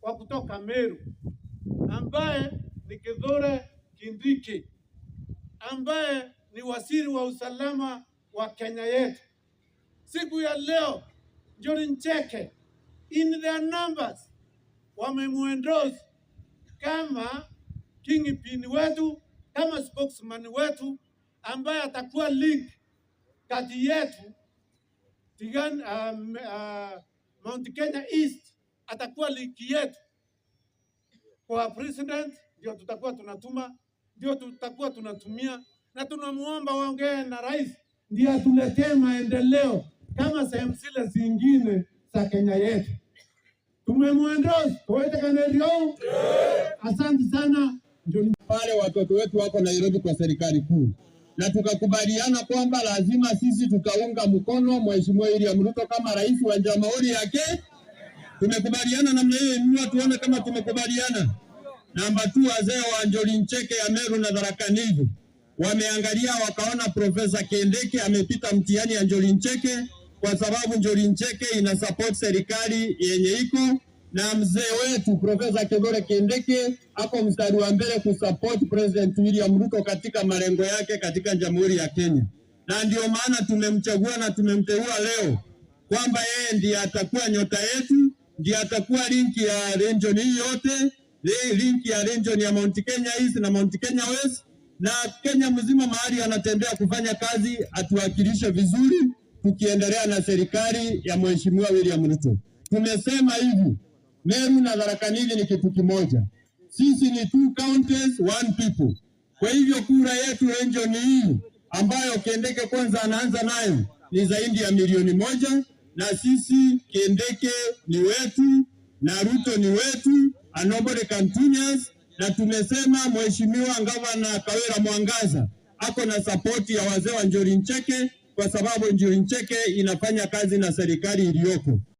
wa kutoka Meru ambaye ni Kithure Kindiki, ambaye ni waziri wa usalama wa Kenya yetu. Siku ya leo Njuri Ncheke in their numbers wamemuendorse kama kingpin wetu, kama spokesman wetu ambaye atakuwa link kati yetu Mount Kenya East, atakuwa link yetu kwa president, ndio tutakuwa tunatuma, ndio tutakuwa tunatumia, na tunamuomba waongee na rais ndio atuletee maendeleo kama sehemu zile zingine za Kenya yetu. Tumemuendorse tuwete kanelio. Asante sana. Pale watoto wetu wako Nairobi kwa serikali kuu, na tukakubaliana kwamba lazima sisi tutaunga mkono Mheshimiwa William Ruto kama rais wa jamhuri yake. Tumekubaliana namna hiyo, ni tuone kama tumekubaliana. Namba 2, wazee wa Njuri Ncheke ya Meru na Tharaka Nithi wameangalia wakaona Profesa Kindiki amepita mtihani ya Njuri Ncheke, kwa sababu Njuri Ncheke ina support serikali yenye iko, na mzee wetu Profesa Kithure Kindiki ako mstari wa mbele kusupport President William Ruto katika malengo yake katika Jamhuri ya Kenya. Na ndio maana tumemchagua na tumemteua leo kwamba yeye ndiye atakuwa nyota yetu, ndiye atakuwa link ya region hii yote, link ya region ya Mount Kenya East na Mount Kenya West, na Kenya mzima mahali anatembea kufanya kazi atuwakilishe vizuri, tukiendelea na serikali ya Mheshimiwa William Ruto. Tumesema hivi, Meru na Tharaka Nithi ni kitu kimoja. Sisi ni 2 counties, 1 people. Kwa hivyo kura yetu region hii ambayo Kindiki kwanza anaanza nayo ni zaidi ya 1,000,000, na sisi Kindiki ni wetu na Ruto ni wetu, nobody continuous. Na tumesema Mheshimiwa Gavana Kawira Mwangaza ako na support ya wazee wa Njuri Ncheke, kwa sababu Njuri Ncheke inafanya kazi na serikali iliyoko.